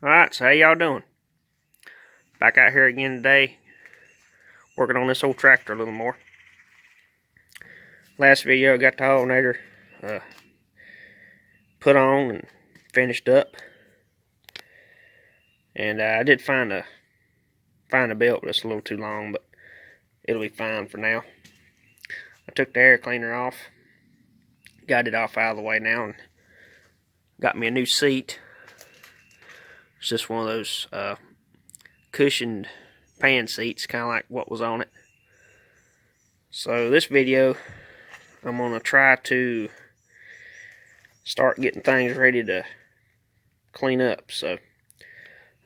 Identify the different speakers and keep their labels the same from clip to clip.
Speaker 1: Alright, so how y'all doing? Back out here again today, working on this old tractor a little more. Last video I got the alternator put on and finished up. And I did find a belt, but it's a little too long, but it'll be fine for now. I took the air cleaner off, got it off out of the way now, and got me a new seat. It's just one of those cushioned pan seats, kind of like what was on it. So this video, I'm going to try to start getting things ready to clean up. So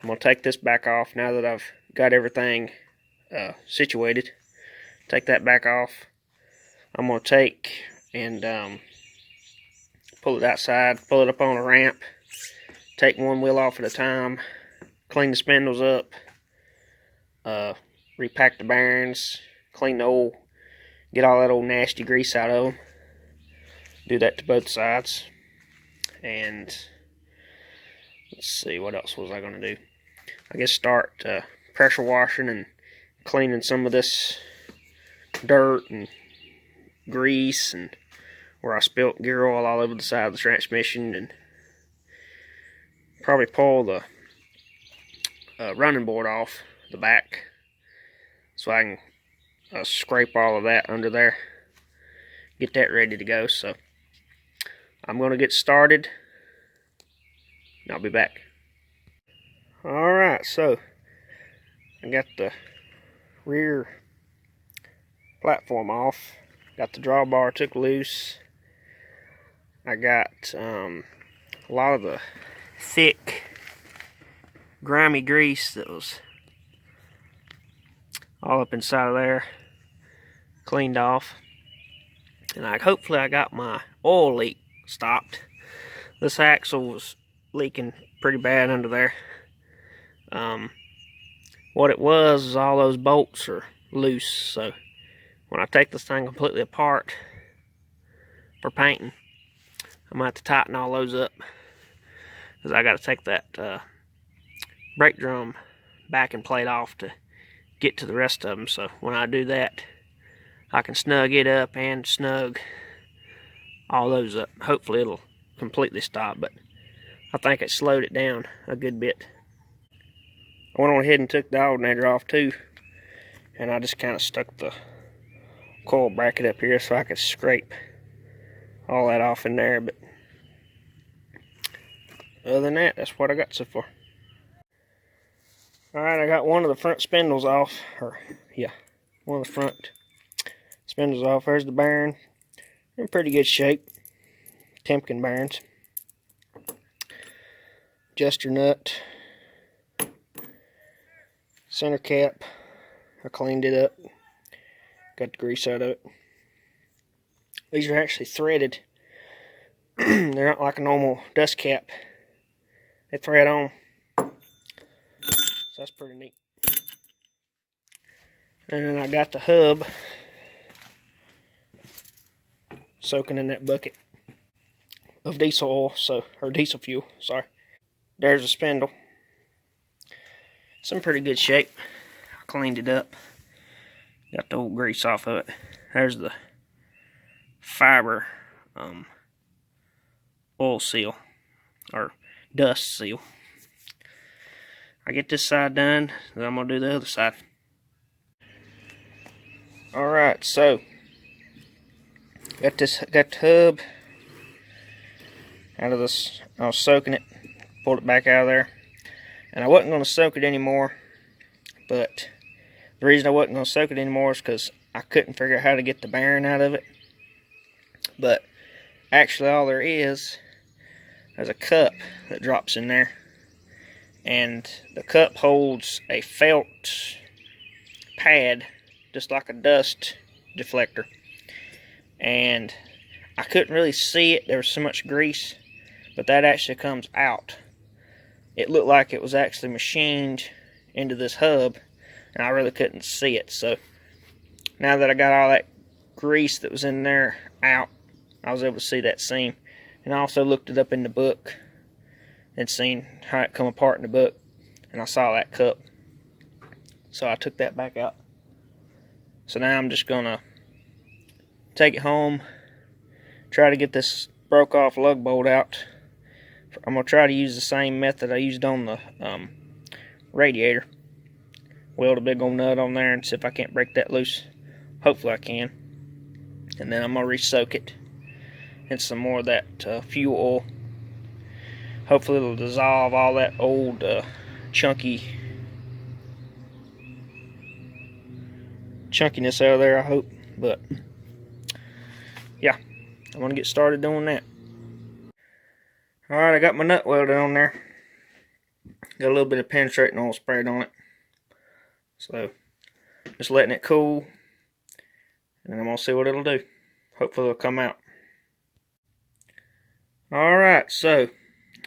Speaker 1: I'm going to take this back off now that I've got everything situated. Take that back off. I'm going to take and pull it outside, pull it up on a ramp, take one wheel off at a time, clean the spindles up, repack the bearings, clean the oil, get all that old nasty grease out of them. Do that to both sides. And let's see, what else was I going to do? I guess start pressure washing and cleaning some of this dirt and grease and where I spilt gear oil all over the side of the transmission, and probably pull the running board off the back so I can scrape all of that under there, get that ready to go. So I'm going to get started and I'll be back. Alright, so I got the rear platform off, got the drawbar took loose. I got a lot of the thick grimy grease that was all up inside of there cleaned off, and hopefully I got my oil leak stopped. This axle was leaking pretty bad under there. What it was is all those bolts are loose, so when I take this thing completely apart for painting, I'm going to have to tighten all those up, because I got to take that brake drum backing plate off to get to the rest of them. So when I do that, I can snug it up and snug all those up. Hopefully it'll completely stop, but I think it slowed it down a good bit. I went on ahead and took the alternator off too, and I just kind of stuck the coil bracket up here so I could scrape all that off in there. But other than that, that's what I got so far. Alright, I got one of the front spindles off, one of the front spindles off. There's the bearing, in pretty good shape, Temkin bearings. Adjuster nut, center cap, I cleaned it up, got the grease out of it. These are actually threaded. They're not like a normal dust cap. They thread on. So that's pretty neat. And then I got the hub soaking in that bucket of diesel oil, or diesel fuel, sorry. There's a spindle. It's in pretty good shape. I cleaned it up. Got the old grease off of it. There's the fiber oil seal, or dust seal. I get this side done, then I'm going to do the other side. Alright, so got the hub out of this. I was soaking it, pulled it back out of there, and I wasn't going to soak it anymore, but the reason I wasn't going to soak it anymore is because I couldn't figure out how to get the bearing out of it. But actually all there is, there's a cup that drops in there, and the cup holds a felt pad just like a dust deflector, and I couldn't really see it. There was so much grease, but that actually comes out. It looked like it was actually machined into this hub, and I really couldn't see it. So now that I got all that grease that was in there out, I was able to see that seam. And I also looked it up in the book, and seen how it come apart in the book, and I saw that cup, so I took that back out. So now I'm just gonna take it home, try to get this broke off lug bolt out. I'm gonna try to use the same method I used on the radiator. Weld a big old nut on there and see if I can't break that loose. Hopefully I can. And then I'm gonna re-soak it in some more of that fuel oil. Hopefully it'll dissolve all that old chunkiness out of there, I hope. But yeah, I'm gonna get started doing that. Alright, I got my nut welded on there. Got a little bit of penetrating oil sprayed on it. So just letting it cool, and then I'm gonna see what it'll do. Hopefully it'll come out. Alright, so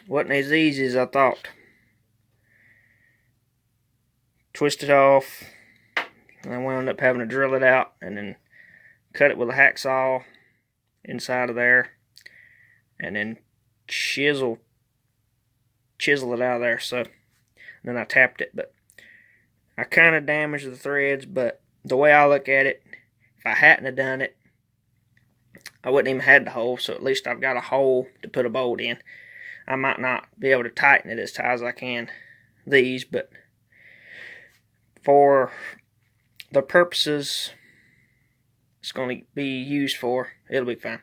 Speaker 1: wasn't as easy as I thought. Twist it off, and I wound up having to drill it out and then cut it with a hacksaw inside of there, and then chisel it out of there. So then I tapped it, but I kind of damaged the threads. But the way I look at it, if I hadn't have done it, I wouldn't even had the hole. So at least I've got a hole to put a bolt in. I might not be able to tighten it as tight as I can these, but for the purposes it's going to be used for, it'll be fine.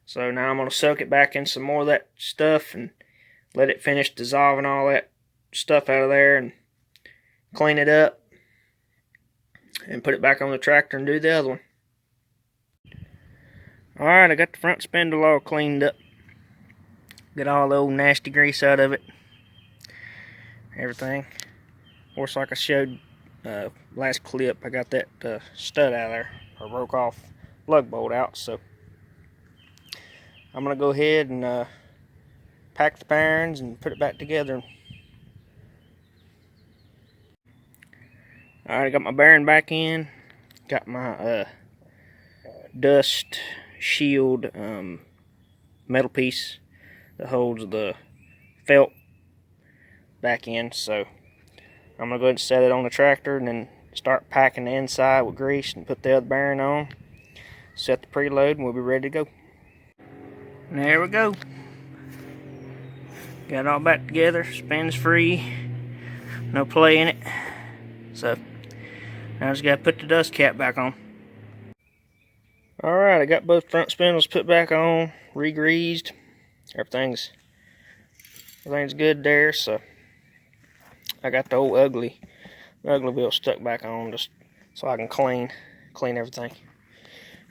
Speaker 1: So now I'm going to soak it back in some more of that stuff and let it finish dissolving all that stuff out of there and clean it up and put it back on the tractor and do the other one. Alright, I got the front spindle all cleaned up. Get all the old nasty grease out of it. Everything. Of course, like I showed last clip, I got that stud out of there, or broke off lug bolt out. So I'm going to go ahead and pack the bearings and put it back together. Alright, I got my bearing back in. Got my dust shield metal piece that holds the felt back in. So I'm going to go ahead and set it on the tractor and then start packing the inside with grease and put the other bearing on. Set the preload and we'll be ready to go. And there we go. Got it all back together, spins free, no play in it. So now I just got to put the dust cap back on. Alright, I got both front spindles put back on, re-greased. Everything's good there. So I got the old ugly wheel stuck back on just so I can clean everything.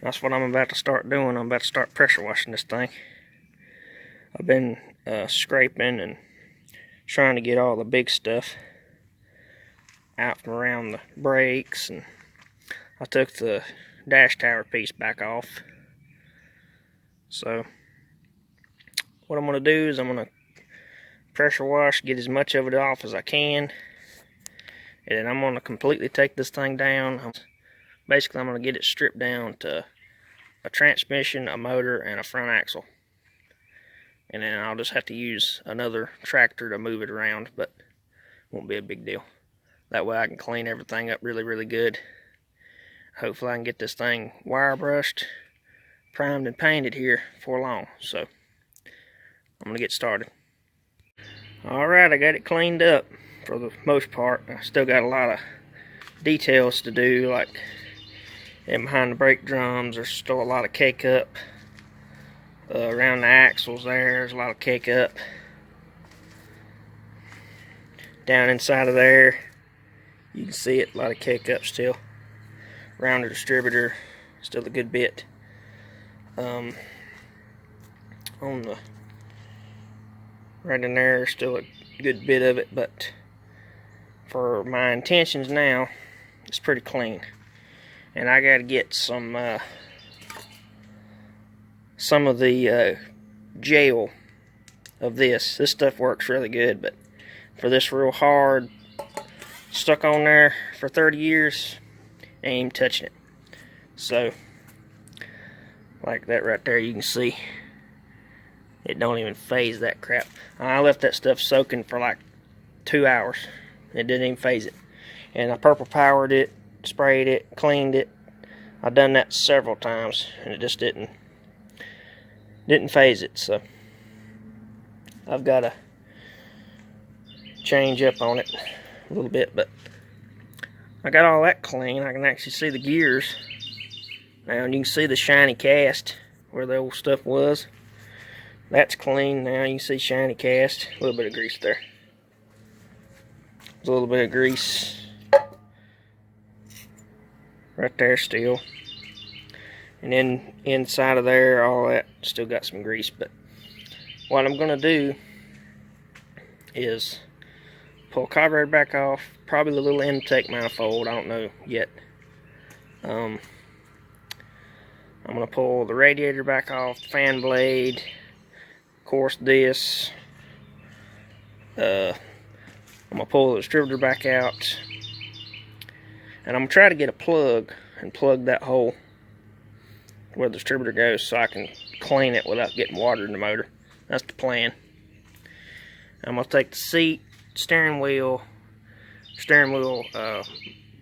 Speaker 1: That's what I'm about to start doing. I'm about to start pressure washing this thing. I've been scraping and trying to get all the big stuff out from around the brakes, and I took the dash tower piece back off. So what I'm going to do is I'm going to pressure wash, get as much of it off as I can, and then I'm going to completely take this thing down. Basically, I'm going to get it stripped down to a transmission, a motor, and a front axle. And then I'll just have to use another tractor to move it around, but won't be a big deal. That way I can clean everything up really, really good. Hopefully I can get this thing wire brushed, primed, and painted here before long. So I'm going to get started. Alright, I got it cleaned up for the most part. I still got a lot of details to do, like in behind the brake drums. There's still a lot of cake up. Around the axles there's a lot of cake up. Down inside of there, you can see it, a lot of cake up still. Around the distributor, still a good bit. On the right in there, still a good bit of it, but for my intentions now, it's pretty clean. And I got to get some of the gel of this. This stuff works really good, but for this real hard, stuck on there for 30 years, ain't even touching it. So like that right there, you can see It don't even phase that crap. I left that stuff soaking for like 2 hours. It didn't even phase it. And I purple powered it, sprayed it, cleaned it. I've done that several times, and it just didn't phase it. So I've got to change up on it a little bit, but I got all that clean. I can actually see the gears now, and you can see the shiny cast where the old stuff was. That's clean now. You can see shiny cast. A little bit of grease there. There's a little bit of grease right there still. And then inside of there, all that still got some grease. But what I'm going to do is pull carburetor back off. Probably the little intake manifold. I don't know yet. I'm going to pull the radiator back off, the fan blade, of course this. I'm going to pull the distributor back out. And I'm going to try to get a plug and plug that hole where the distributor goes so I can clean it without getting water in the motor. That's the plan. I'm going to take the seat, steering wheel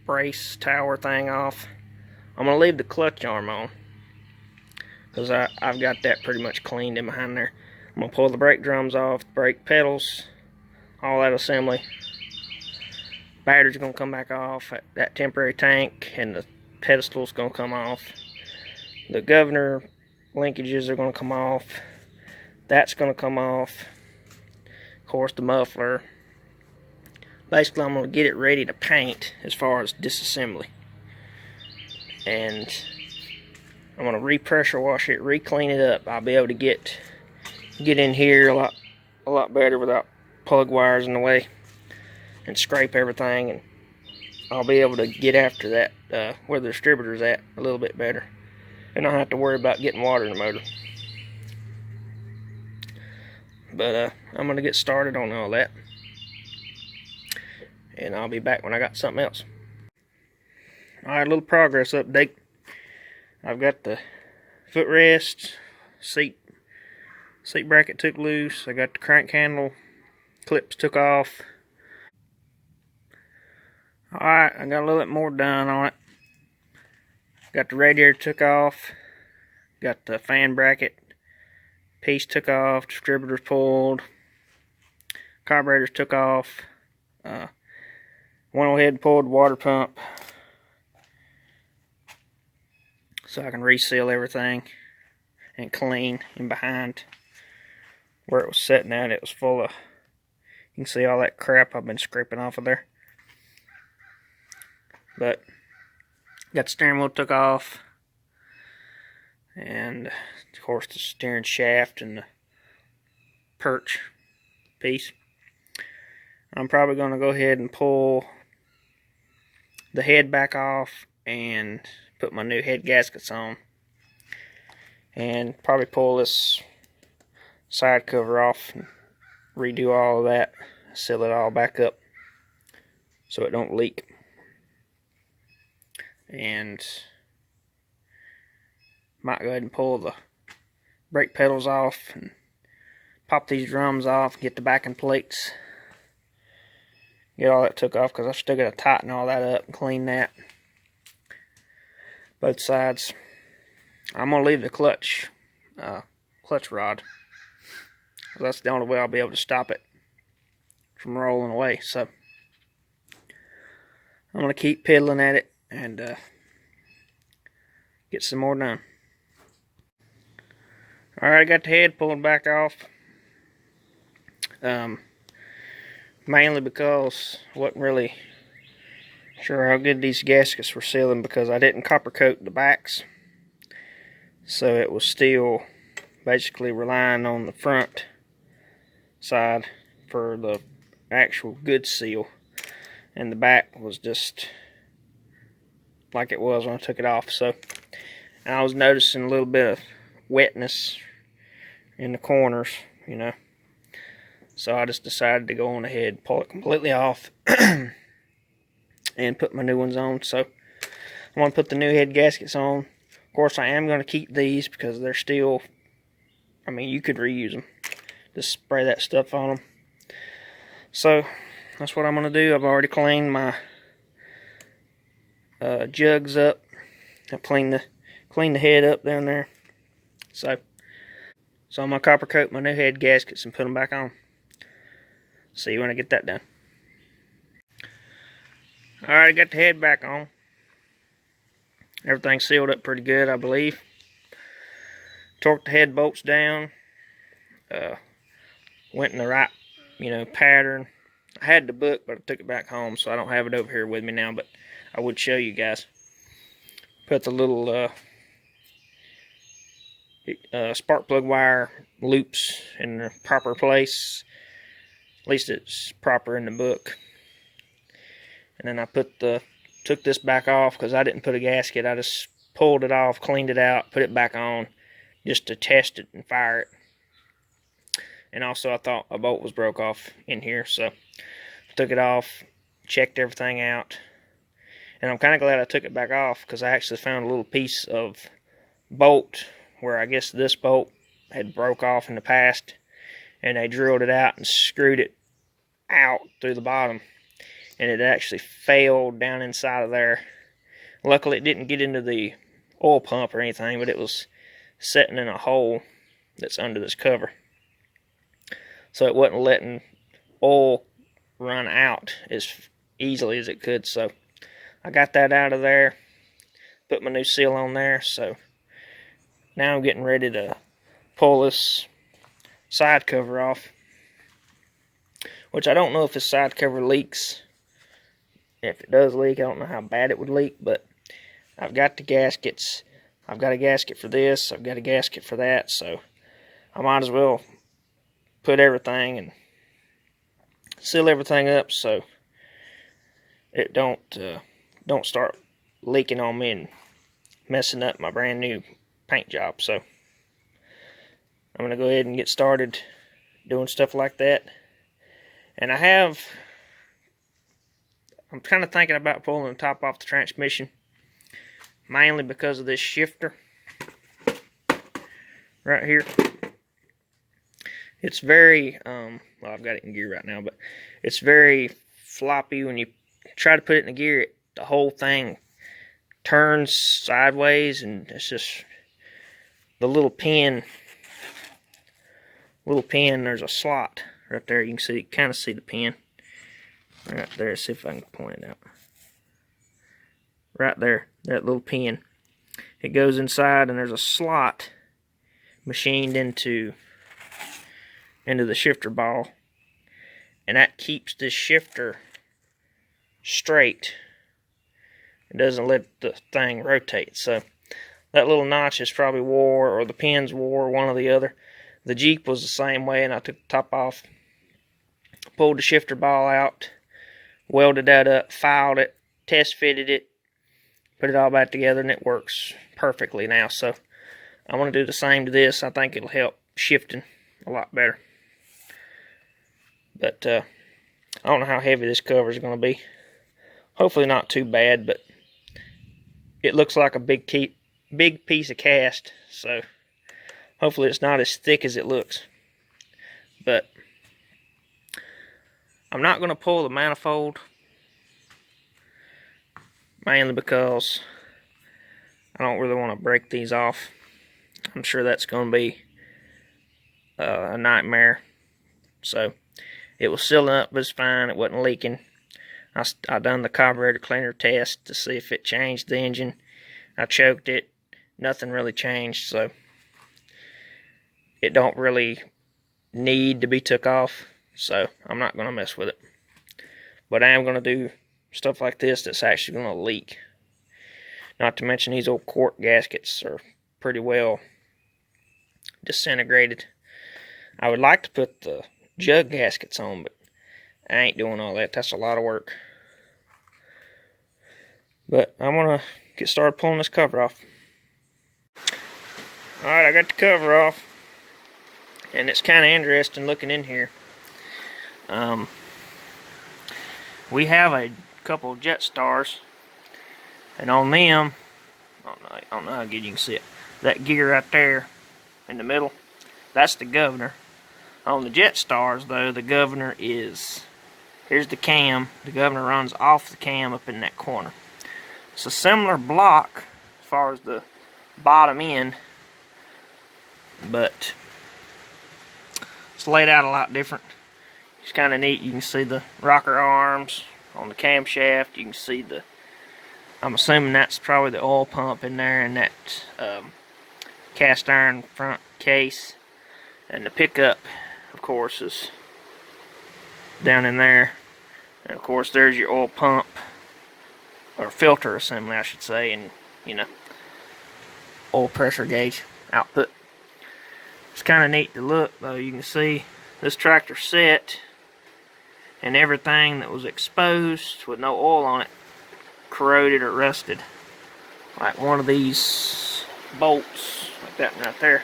Speaker 1: brace tower thing off. I'm going to leave the clutch arm on because I've got that pretty much cleaned in behind there. I'm going to pull the brake drums off, brake pedals, all that assembly. Battery's going to come back off, that temporary tank and the pedestal's going to come off. The governor linkages are going to come off. That's going to come off. Of course, the muffler. Basically, I'm going to get it ready to paint as far as disassembly. And I'm going to re-pressure wash it, re-clean it up. I'll be able to get in here a lot better without plug wires in the way and scrape everything. And I'll be able to get after that where the distributor's at a little bit better. And I don't have to worry about getting water in the motor. But I'm going to get started on all that. And I'll be back when I got something else. Alright, a little progress update. I've got the footrest, seat bracket took loose. I got the crank handle clips took off. Alright, I got a little bit more done on it. Got the radiator took off. Got the fan bracket piece took off. Distributors pulled. Carburetors took off. Went ahead and pulled the water pump so I can reseal everything and clean in behind where it was sitting at. It was full of, you can see all that crap I've been scraping off of there. But got the steering wheel took off, and of course the steering shaft and the perch piece. I'm probably going to go ahead and pull the head back off and put my new head gaskets on, and probably pull this side cover off and redo all of that, seal it all back up so it don't leak. And might go ahead and pull the brake pedals off and pop these drums off, get the backing plates, get all that took off, because I've still got to tighten all that up and clean that. Both sides. I'm going to leave the clutch rod. That's the only way I'll be able to stop it from rolling away. So I'm going to keep piddling at it and get some more done. Alright, I got the head pulled back off. Mainly because I wasn't really sure how good these gaskets were sealing, because I didn't copper coat the backs. So it was still basically relying on the front side for the actual good seal. And the back was just like it was when I took it off. So I was noticing a little bit of wetness in the corners, you know. So I just decided to go on ahead, pull it completely off, and put my new ones on. So I'm going to put the new head gaskets on. Of course, I am going to keep these because they're still, I mean, you could reuse them. just spray that stuff on them. So that's what I'm gonna do. I've already cleaned my jugs up. I cleaned the head up down there. So I'm gonna copper coat my new head gaskets and put them back on. See you when I get that done. Alright, I got the head back on. Everything's sealed up pretty good, I believe. Torqued the head bolts down. Went in the right, pattern. I had the book, but I took it back home, so I don't have it over here with me now, but I would show you guys. Put the little spark plug wire loops in the proper place. At least it's proper in the book. And then I took this back off because I didn't put a gasket. I just pulled it off, cleaned it out, put it back on just to test it and fire it. And also I thought a bolt was broke off in here, so I took it off, checked everything out. And I'm kind of glad I took it back off because I actually found a little piece of bolt where I guess this bolt had broke off in the past, and they drilled it out and screwed it out through the bottom, and it actually failed down inside of there. Luckily it didn't get into the oil pump or anything, but it was sitting in a hole that's under this cover, so it wasn't letting oil run out as easily as it could. So I got that out of there, put my new seal on there. So now I'm getting ready to pull this side cover off, which I don't know if this side cover leaks. If it does leak, I don't know how bad it would leak, but I've got the gaskets. I've got a gasket for this, I've got a gasket for that, so I might as well put everything and seal everything up so it don't start leaking on me and messing up my brand new paint job. So I'm gonna go ahead and get started doing stuff like that. And I'm kind of thinking about pulling the top off the transmission, mainly because of this shifter right here. It's very, well, I've got it in gear right now, but it's very floppy. When you try to put it in gear, the whole thing turns sideways, and it's just the little pin, there's a slot right there. You can kind of see the pin right there. See if I can point it out. Right there, that little pin. It goes inside, and there's a slot machined into the shifter ball, and that keeps this shifter straight. It doesn't let the thing rotate. So that little notch is probably wore, or the pins wore, one or the other. The Jeep was the same way, and I took the top off, pulled the shifter ball out, welded that up, filed it, test fitted it, put it all back together, and it works perfectly now. So I want to do the same to this. I think it'll help shifting a lot better. But I don't know how heavy this cover is going to be. Hopefully not too bad, but it looks like a big piece of cast, so hopefully it's not as thick as it looks. But I'm not going to pull the manifold, mainly because I don't really want to break these off. I'm sure that's going to be a nightmare. So it was sealing up, but it's fine. It wasn't leaking. I done the carburetor cleaner test to see if it changed the engine. I choked it. Nothing really changed, so it don't really need to be took off. So I'm not going to mess with it. But I am going to do stuff like this that's actually going to leak. Not to mention these old quart gaskets are pretty well disintegrated. I would like to put the jug gaskets on, but I ain't doing all that. That's a lot of work. But I'm going to get started pulling this cover off. Alright, I got the cover off. And it's kind of interesting looking in here. We have a couple of jet stars. And on them, I don't know how good you can see it. That gear right there in the middle, that's the governor. On the Jetstars, though, the governor is, here's the cam. The governor runs off the cam up in that corner. It's a similar block as far as the bottom end, but it's laid out a lot different. It's kind of neat. You can see the rocker arms on the camshaft. You can see the, I'm assuming that's probably the oil pump in there, and that cast iron front case. And the pickup, of course, is down in there. And of course, there's your oil pump, or filter assembly, I should say, and, you know, oil pressure gauge output. It's kind of neat to look, though. You can see this tractor set, and everything that was exposed with no oil on it corroded or rusted. Like one of these bolts, like that one right there.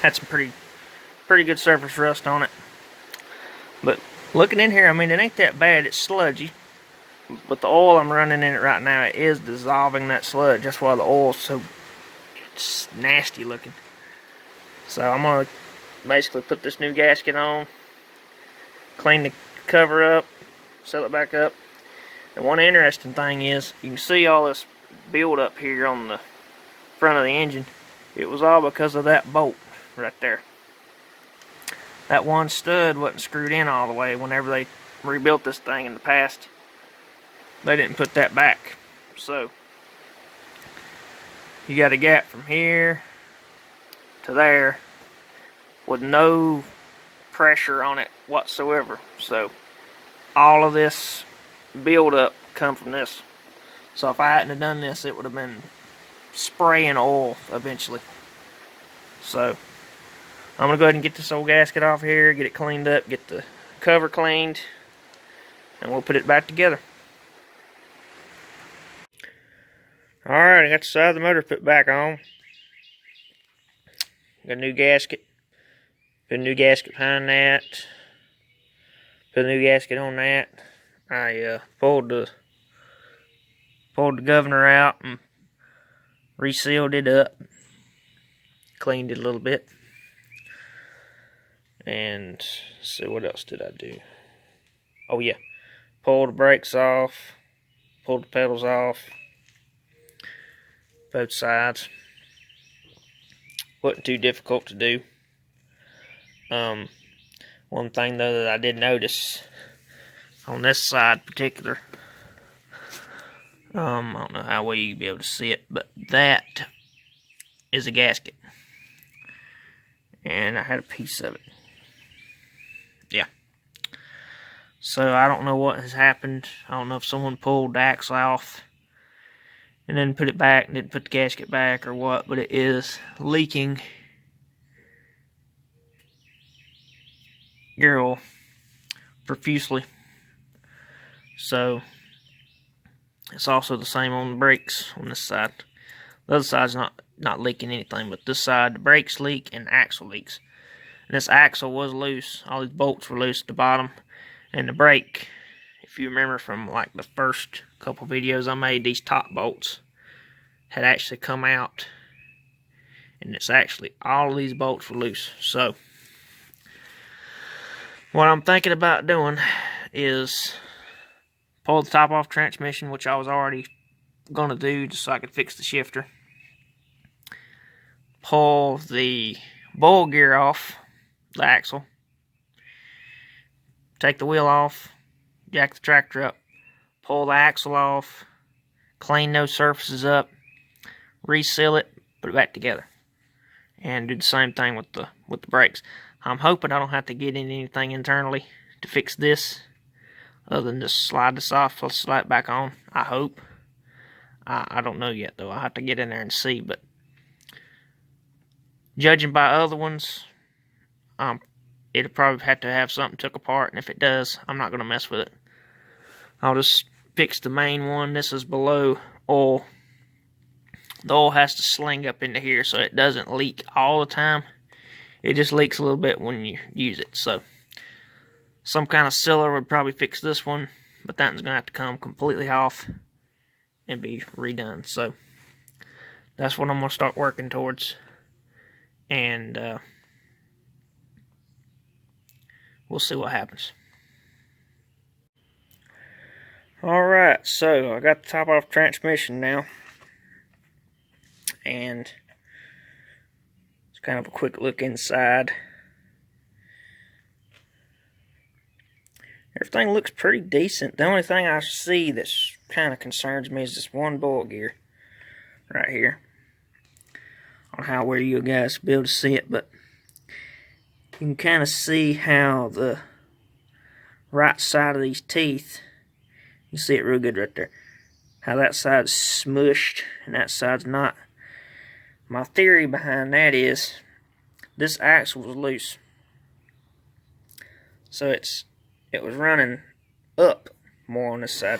Speaker 1: Had some pretty good surface rust on it. But looking in here, I mean, it ain't that bad. It's sludgy. But the oil I'm running in it right now, it is dissolving that sludge. That's why the oil's so nasty looking. So I'm going to basically put this new gasket on, clean the cover up, seal it back up. And one interesting thing is, you can see all this build up here on the front of the engine. It was all because of that bolt right there. That one stud wasn't screwed in all the way. Whenever they rebuilt this thing in the past, they didn't put that back. So you got a gap from here to there with no pressure on it whatsoever. So all of this buildup come from this. So if I hadn't have done this, it would have been spraying oil eventually. So I'm gonna go ahead and get this old gasket off here, get it cleaned up, get the cover cleaned, and we'll put it back together. Alright, I got the side of the motor put back on. Got a new gasket. Put a new gasket behind that. Put a new gasket on that. I pulled the governor out and resealed it up. Cleaned it a little bit. And let's see, what else did I do? Oh yeah, pulled the brakes off, pulled the pedals off, both sides. Wasn't too difficult to do. One thing though that I did notice on this side in particular, I don't know how well you'll be able to see it, but that is a gasket, and I had a piece of it. Yeah. So I don't know what has happened. I don't know if someone pulled the axle off and then put it back and didn't put the gasket back or what, but it is leaking gear oil profusely. So it's also the same on the brakes on this side. The other side's not leaking anything, but this side, the brakes leak and the axle leaks. And this axle was loose. All these bolts were loose at the bottom. And the brake, if you remember from like the first couple videos I made, these top bolts had actually come out. And it's actually, all of these bolts were loose. So what I'm thinking about doing is pull the top off transmission, which I was already going to do just so I could fix the shifter. Pull the bowl gear off the axle. Take the wheel off, jack the tractor up, pull the axle off, clean those surfaces up, reseal it, put it back together, and do the same thing with the brakes. I'm hoping I don't have to get in anything internally to fix this, other than just slide this off, I'll slide it back on. I hope. I don't know yet though. I'll have to get in there and see, but judging by other ones, it'll probably have to have something took apart, and if it does, I'm not going to mess with it. I'll just fix the main one. This is below oil. The oil has to sling up into here so it doesn't leak all the time. It just leaks a little bit when you use it. So some kind of sealer would probably fix this one, but that one's going to have to come completely off and be redone. So that's what I'm going to start working towards, and we'll see what happens. Alright, so I got the top off transmission now, and it's kind of a quick look inside. Everything looks pretty decent. The only thing I see that kind of concerns me is this one bolt gear right here. I don't know how well you guys will be able to see it, but you can kind of see how the right side of these teeth, you see it real good right there, how that side's smushed and that side's not. My theory behind that is this axle was loose, so it was running up more on this side,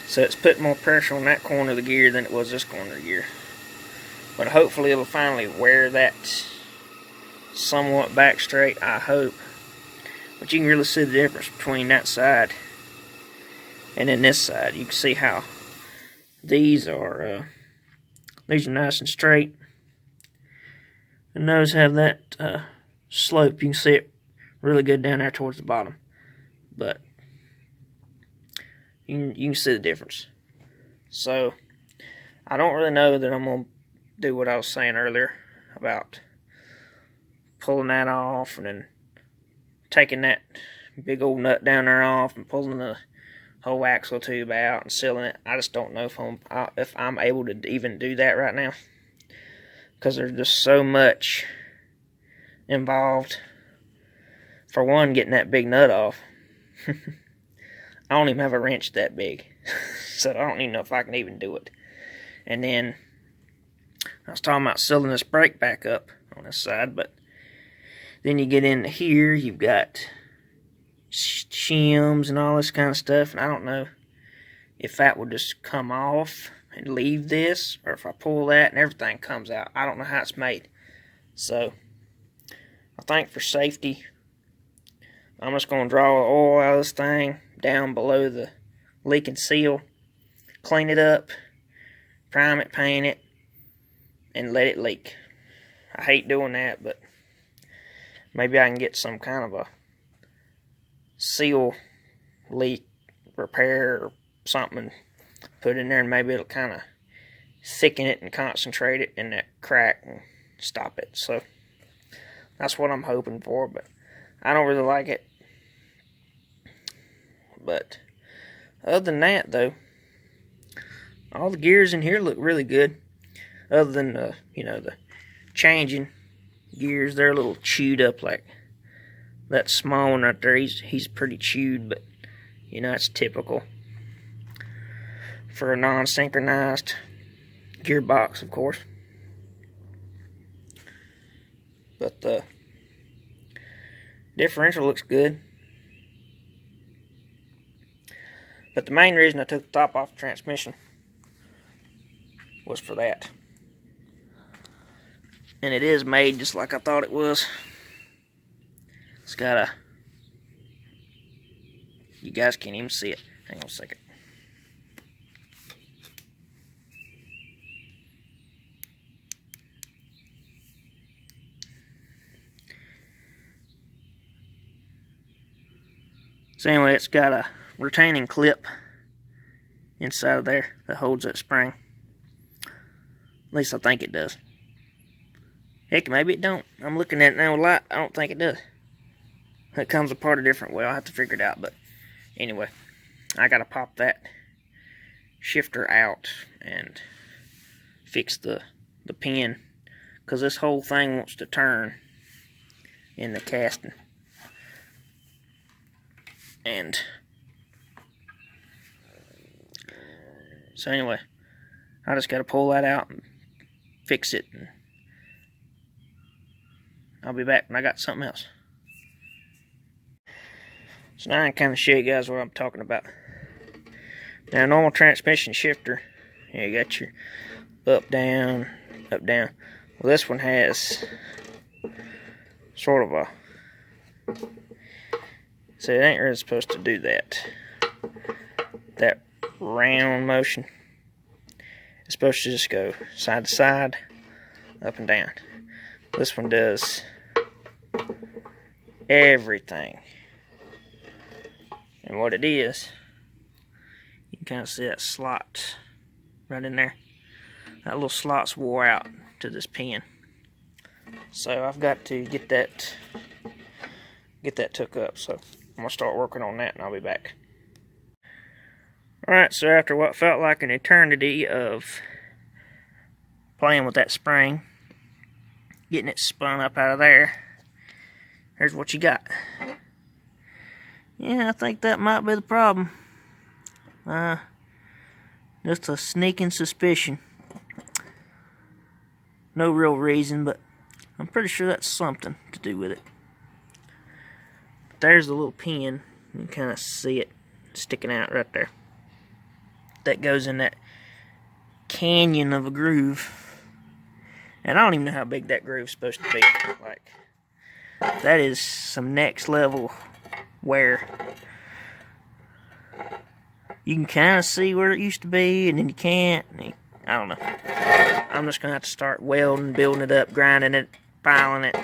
Speaker 1: so it's put more pressure on that corner of the gear than it was this corner of the gear. But hopefully it'll finally wear that somewhat back straight, I hope. But you can really see the difference between that side and then this side. You can see how these are nice and straight, and those have that slope. You can see it really good down there towards the bottom, but you can see the difference. So I don't really know that I'm gonna do what I was saying earlier about pulling that off and then taking that big old nut down there off and pulling the whole axle tube out and sealing it. I just don't know if I'm able to even do that right now, because there's just so much involved. For one, getting that big nut off. I don't even have a wrench that big, so I don't even know if I can even do it. And then I was talking about sealing this brake back up on this side, but then you get into here, you've got shims and all this kind of stuff, and I don't know if that will just come off and leave this, or if I pull that and everything comes out. I don't know how it's made. So I think for safety, I'm just going to draw the oil out of this thing down below the leak and seal, clean it up, prime it, paint it, and let it leak. I hate doing that, but maybe I can get some kind of a seal leak repair or something put in there, and maybe it'll kind of thicken it and concentrate it in that crack and stop it. So that's what I'm hoping for, but I don't really like it. But other than that, though, all the gears in here look really good. Other than the changing gears, they're a little chewed up. Like that small one right there, he's pretty chewed, but it's typical for a non-synchronized gearbox, of course. But the differential looks good. But the main reason I took the top off the transmission was for that. And it is made just like I thought it was. It's got you guys can't even see it. Hang on a second. So anyway, it's got a retaining clip inside of there that holds that spring. At least I think it does. Heck, maybe it don't. I'm looking at it now with light. I don't think it does. It comes apart a different way. I'll have to figure it out. But anyway, I gotta pop that shifter out and fix the pin, because this whole thing wants to turn in the casting. And so anyway, I just got to pull that out and fix it, and I'll be back when I got something else. So now I can kind of show you guys what I'm talking about. Now, a normal transmission shifter, you got your up, down, up, down. Well, this one has sort of a, so it ain't really supposed to do that round motion. It's supposed to just go side to side, up and down. This one does everything. And what it is, you can kind of see that slot right in there. That little slot's wore out to this pin. So I've got to get that took up. So I'm gonna start working on that and I'll be back. Alright, so after what felt like an eternity of playing with that spring, getting it spun up out of there, here's what you got. Yeah, I think that might be the problem. Just a sneaking suspicion. No real reason, but I'm pretty sure that's something to do with it. But there's the little pin. You can kind of see it sticking out right there. That goes in that canyon of a groove. And I don't even know how big that groove's supposed to be. Like, that is some next level wear. You can kind of see where it used to be, and then you can't. I don't know. I'm just going to have to start welding, building it up, grinding it, filing it,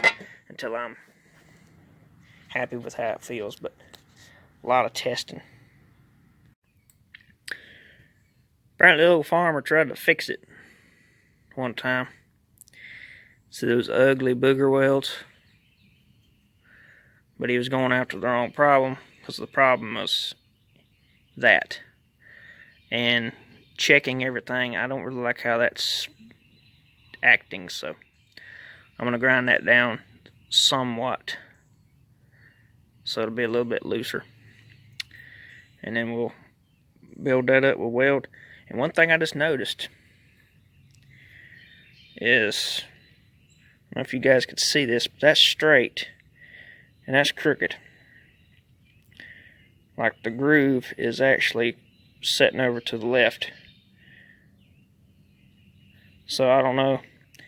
Speaker 1: until I'm happy with how it feels. But a lot of testing. Apparently the old farmer tried to fix it one time. See those ugly booger welds? But he was going after the wrong problem, because the problem was that. And checking everything, I don't really like how that's acting, so I'm going to grind that down somewhat so it'll be a little bit looser. And then we'll build that up with weld. And one thing I just noticed is, I don't know if you guys could see this, but that's straight and that's crooked. Like the groove is actually setting over to the left. So I don't know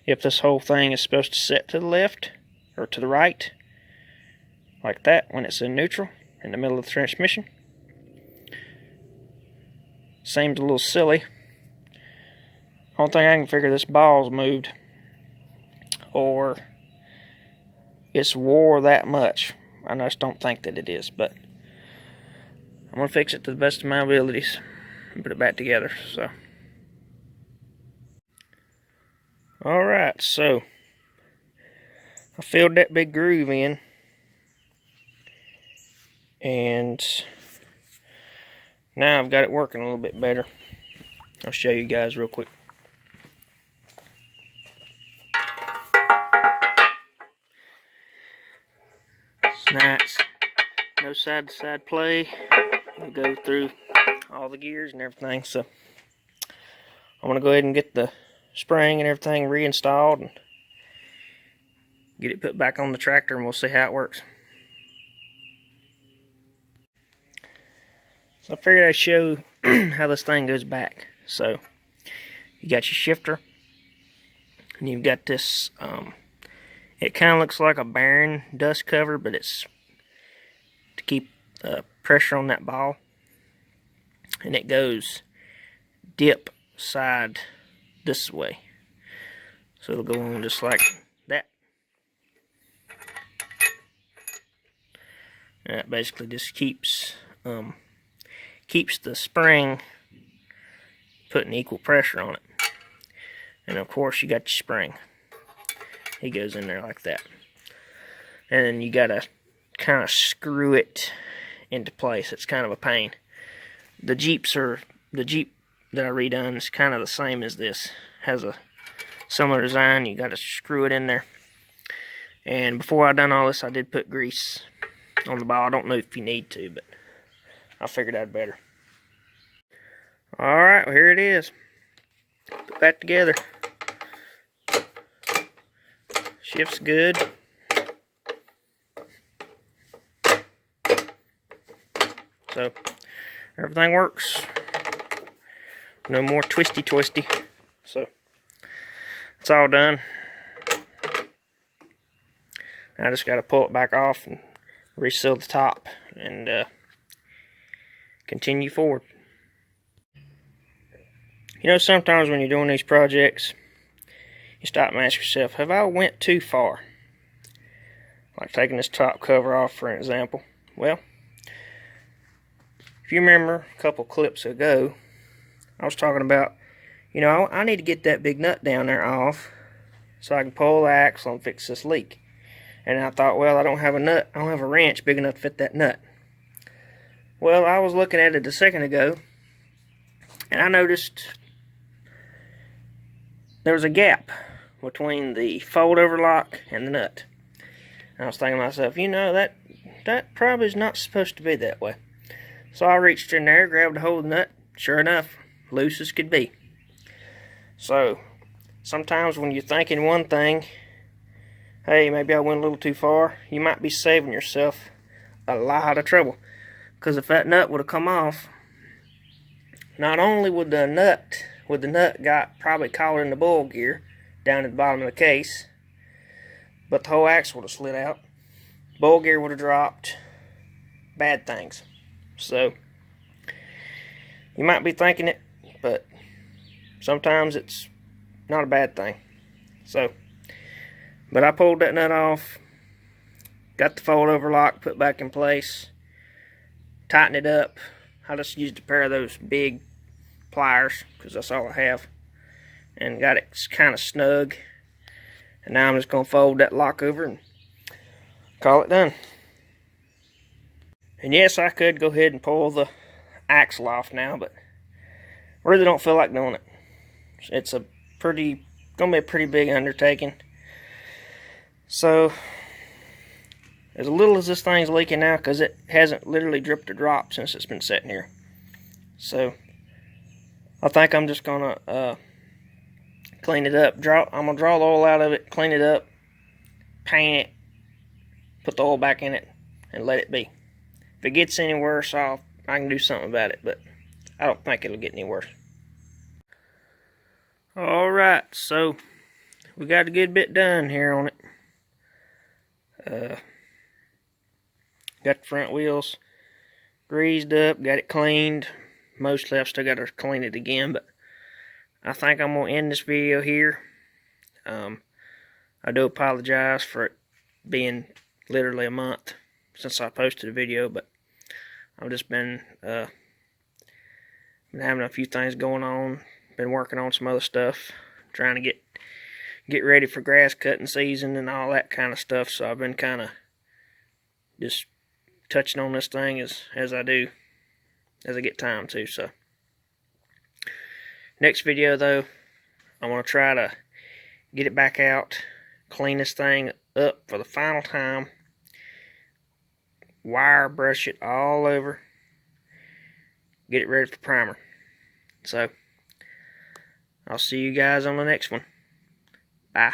Speaker 1: if this whole thing is supposed to set to the left or to the right, like that when it's in neutral in the middle of the transmission. Seems a little silly. Only thing I can figure, this ball's moved, or it's wore that much. I just don't think that it is, but I'm gonna fix it to the best of my abilities and put it back together. So, all right, so I filled that big groove in, and now I've got it working a little bit better. I'll show you guys real quick. It's nice. No side-to-side play. We go through all the gears and everything. So I'm going to go ahead and get the spring and everything reinstalled and get it put back on the tractor, and we'll see how it works. So I figured I'd show how this thing goes back. So you got your shifter, and you've got this, it kind of looks like a bearing dust cover, but it's to keep pressure on that ball. And it goes dip side this way. So it'll go on just like that. And that basically just keeps the spring putting equal pressure on it. And of course you got your spring. He goes in there like that. And then you gotta kind of screw it into place. It's kind of a pain. The Jeep that I redone is kind of the same as this. Has a similar design. You gotta screw it in there. And before I done all this, I did put grease on the ball. I don't know if you need to, but I figured I'd better. Alright, well, here it is. Put that together. Shifts good. So, everything works. No more twisty. So, it's all done. I just got to pull it back off and reseal the top and continue forward. You know, sometimes when you're doing these projects, you stop and ask yourself, have I went too far? Like taking this top cover off, for example. Well, if you remember a couple clips ago, I was talking about, you know, I need to get that big nut down there off so I can pull the axle and fix this leak. And I thought, well, I don't have a nut, I don't have a wrench big enough to fit that nut. Well, I was looking at it a second ago, and I noticed there was a gap between the fold-over lock and the nut. And I was thinking to myself, you know, that probably is not supposed to be that way. So I reached in there, grabbed a hold of the nut. Sure enough, loose as could be. So sometimes when you're thinking one thing, hey, maybe I went a little too far, you might be saving yourself a lot of trouble. Because if that nut would have come off, not only would the nut got probably caught in the bowl gear down at the bottom of the case, but the whole axle would have slid out, bowl gear would have dropped, bad things. So you might be thinking it, but sometimes it's not a bad thing. So, but I pulled that nut off, got the fold over lock put back in place, tightened it up. I just used a pair of those big pliers because that's all I have, and got it kind of snug. And now I'm just going to fold that lock over and call it done. And yes, I could go ahead and pull the axle off now, but I really don't feel like doing it. It's going to be a pretty big undertaking. So, as little as this thing's leaking now, because it hasn't literally dripped a drop since it's been sitting here. So, I think I'm just going to clean it up. I'm going to draw the oil out of it, clean it up, paint it, put the oil back in it, and let it be. If it gets any worse, I can do something about it, but I don't think it'll get any worse. Alright, so we got a good bit done here on it. Got the front wheels greased up, got it cleaned. Mostly I've still got to clean it again, but I think I'm going to end this video here. I do apologize for it being literally a month since I posted a video, but I've just been having a few things going on. Been working on some other stuff, trying to get ready for grass cutting season and all that kind of stuff. So I've been kind of just touching on this thing as I get time to. So next video though, I want to try to get it back out, clean this thing up for the final time, wire brush it all over, get it ready for primer. So I'll see you guys on the next one. Bye.